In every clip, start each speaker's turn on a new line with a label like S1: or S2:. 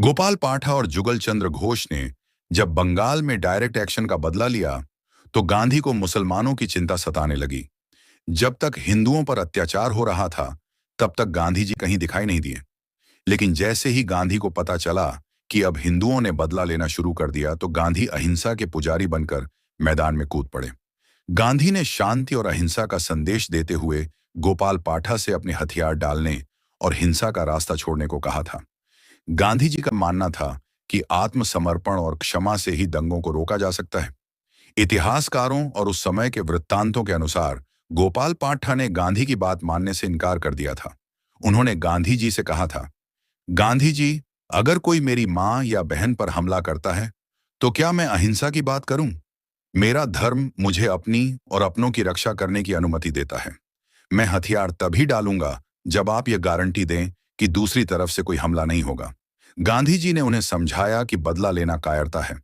S1: गोपाल पाठा और जुगल चंद्र घोष ने जब बंगाल में डायरेक्ट एक्शन का बदला लिया तो गांधी को मुसलमानों की चिंता सताने लगी। जब तक हिंदुओं पर अत्याचार हो रहा था तब तक गांधी जी कहीं दिखाई नहीं दिए। लेकिन जैसे ही गांधी को पता चला कि अब हिंदुओं ने बदला लेना शुरू कर दिया तो गांधी अहिंसा के पुजारी बनकर मैदान में कूद पड़े। गांधी ने शांति और अहिंसा का संदेश देते हुए गोपाल पाठा से अपने हथियार डालने और हिंसा का रास्ता छोड़ने को कहा था। गांधी जी का मानना था कि आत्मसमर्पण और क्षमा से ही दंगों को रोका जा सकता है। इतिहासकारों और उस समय के वृत्तांतों के अनुसार गोपाल पाठा ने गांधी की बात मानने से इनकार कर दिया था। उन्होंने गांधी जी से कहा था, गांधी जी, अगर कोई मेरी मां या बहन पर हमला करता है तो क्या मैं अहिंसा की बात करूं? मेरा धर्म मुझे अपनी और अपनों की रक्षा करने की अनुमति देता है। मैं हथियार तभी डालूंगा जब आप यह गारंटी दें कि दूसरी तरफ से कोई हमला नहीं होगा। गांधी जी ने उन्हें समझाया कि बदला लेना कायरता है,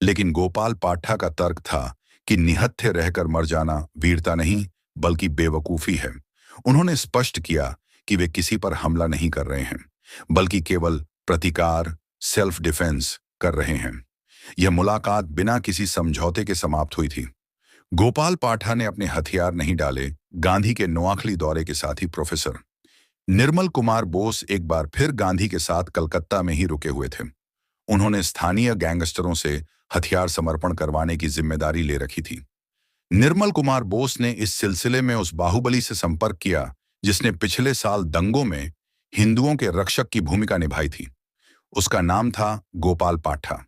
S1: लेकिन गोपाल पाठा का तर्क था कि निहत्थे रहकर मर जाना वीरता नहीं बल्कि बेवकूफी है। उन्होंने स्पष्ट किया कि वे किसी पर हमला नहीं कर रहे हैं बल्कि केवल प्रतिकार, सेल्फ डिफेंस कर रहे हैं। यह मुलाकात बिना किसी समझौते के समाप्त हुई थी। गोपाल पाठा ने अपने हथियार नहीं डाले। गांधी के नोआखली दौरे के साथी प्रोफेसर निर्मल कुमार बोस एक बार फिर गांधी के साथ कलकत्ता में ही रुके हुए थे। उन्होंने स्थानीय गैंगस्टरों से हथियार समर्पण करवाने की जिम्मेदारी ले रखी थी। निर्मल कुमार बोस ने इस सिलसिले में उस बाहुबली से संपर्क किया जिसने पिछले साल दंगों में हिंदुओं के रक्षक की भूमिका निभाई थी। उसका नाम था गोपाल पाठा।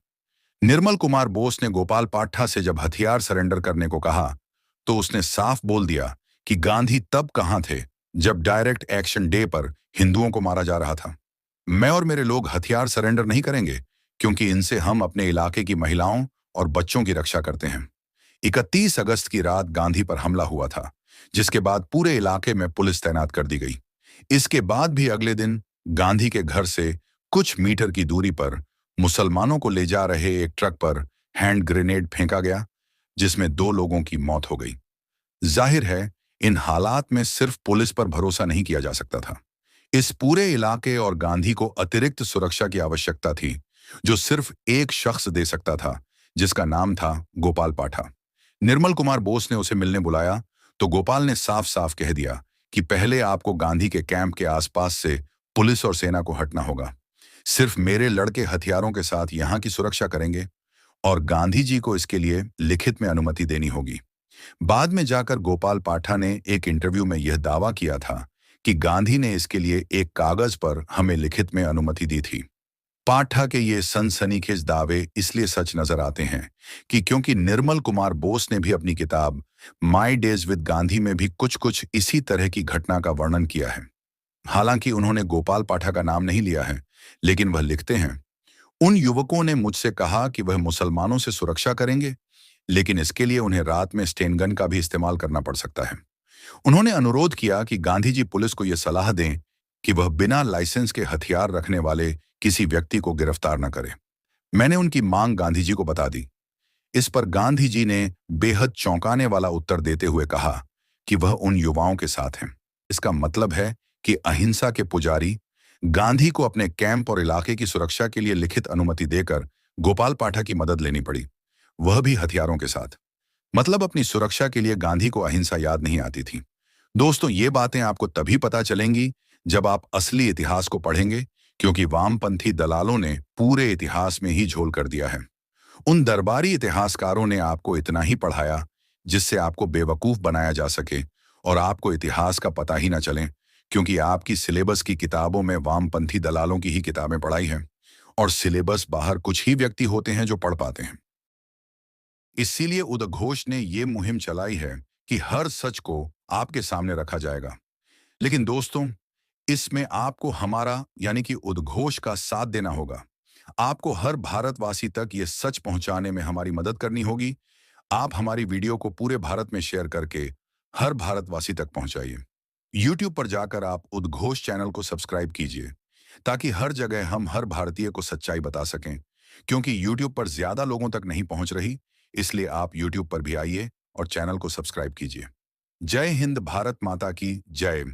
S1: निर्मल कुमार बोस ने गोपाल पाठा से जब हथियार सरेंडर करने को कहा तो उसने साफ बोल दिया कि गांधी तब कहां थे जब डायरेक्ट एक्शन डे पर हिंदुओं को मारा जा रहा था। मैं और मेरे लोग हथियार सरेंडर नहीं करेंगे क्योंकि इनसे हम अपने इलाके की महिलाओं और बच्चों की रक्षा करते हैं। 31 अगस्त की रात गांधी पर हमला हुआ था, जिसके बाद पूरे इलाके में पुलिस तैनात कर दी गई। इसके बाद भी अगले दिन गांधी के घर से कुछ मीटर की दूरी पर मुसलमानों को ले जा रहे एक ट्रक पर हैंड ग्रेनेड फेंका गया, जिसमें 2 लोगों की मौत हो गई। जाहिर है, इन हालात में सिर्फ पुलिस पर भरोसा नहीं किया जा सकता था। इस पूरे इलाके और गांधी को अतिरिक्त सुरक्षा की आवश्यकता थी, जो सिर्फ एक शख्स दे सकता था, जिसका नाम था गोपाल पाठा। निर्मल कुमार बोस ने उसे मिलने बुलाया तो गोपाल ने साफ साफ कह दिया कि पहले आपको गांधी के कैंप के आसपास से पुलिस और सेना को हटना होगा। सिर्फ मेरे लड़के हथियारों के साथ यहाँ की सुरक्षा करेंगे और गांधी जी को इसके लिए लिखित में अनुमति देनी होगी। बाद में जाकर गोपाल पाठा ने एक इंटरव्यू में यह दावा किया था कि गांधी ने इसके लिए एक कागज पर हमें लिखित में अनुमति दी थी। पाठा के ये सनसनीखेज दावे इसलिए सच नजर आते हैं कि क्योंकि निर्मल कुमार बोस ने भी अपनी किताब माई डेज विद गांधी में भी कुछ कुछ इसी तरह की घटना का वर्णन किया है। हालांकि उन्होंने गोपाल पाठा का नाम नहीं लिया है, लेकिन वह लिखते हैं, उन युवकों ने मुझसे कहा कि वह मुसलमानों से सुरक्षा करेंगे, लेकिन इसके लिए उन्हें रात में स्टेन गन का भी इस्तेमाल करना पड़ सकता है। उन्होंने अनुरोध किया कि गांधी जी पुलिस को यह सलाह दें कि वह बिना लाइसेंस के हथियार रखने वाले किसी व्यक्ति को गिरफ्तार न करे। मैंने उनकी मांग गांधी जी को बता दी। इस पर गांधी जी ने बेहद चौंकाने वाला उत्तर देते हुए कहा कि वह उन युवाओं के साथ हैं। इसका मतलब है कि अहिंसा के पुजारी गांधी को अपने कैंप और इलाके की सुरक्षा के लिए लिखित अनुमति देकर गोपाल पाठा की मदद लेनी पड़ी, वह भी हथियारों के साथ। मतलब अपनी सुरक्षा के लिए गांधी को अहिंसा याद नहीं आती थी। दोस्तों, ये बातें आपको तभी पता चलेंगी जब आप असली इतिहास को पढ़ेंगे, क्योंकि वामपंथी दलालों ने पूरे इतिहास में ही झोल कर दिया है। उन दरबारी इतिहासकारों ने आपको इतना ही पढ़ाया जिससे आपको बेवकूफ बनाया जा सके और आपको इतिहास का पता ही न चले, क्योंकि आपकी सिलेबस की किताबों में वामपंथी दलालों की ही किताबें पढ़ाई हैं और सिलेबस बाहर कुछ ही व्यक्ति होते हैं जो पढ़ पाते हैं। इसीलिए उदघोष ने ये मुहिम चलाई है कि हर सच को आपके सामने रखा जाएगा। लेकिन दोस्तों, इसमें आपको हमारा यानी कि उद्घोष का साथ देना होगा। आपको हर भारतवासी तक ये सच पहुंचाने में हमारी मदद करनी होगी। आप हमारी वीडियो को पूरे भारत में शेयर करके हर भारतवासी तक पहुंचाइए। YouTube पर जाकर आप उद्घोष चैनल को सब्सक्राइब कीजिए ताकि हर जगह हम हर भारतीय को सच्चाई बता सकें। क्योंकि YouTube पर ज्यादा लोगों तक नहीं पहुंच रही, इसलिए आप YouTube पर भी आइए और चैनल को सब्सक्राइब कीजिए। जय हिंद, भारत माता की जय।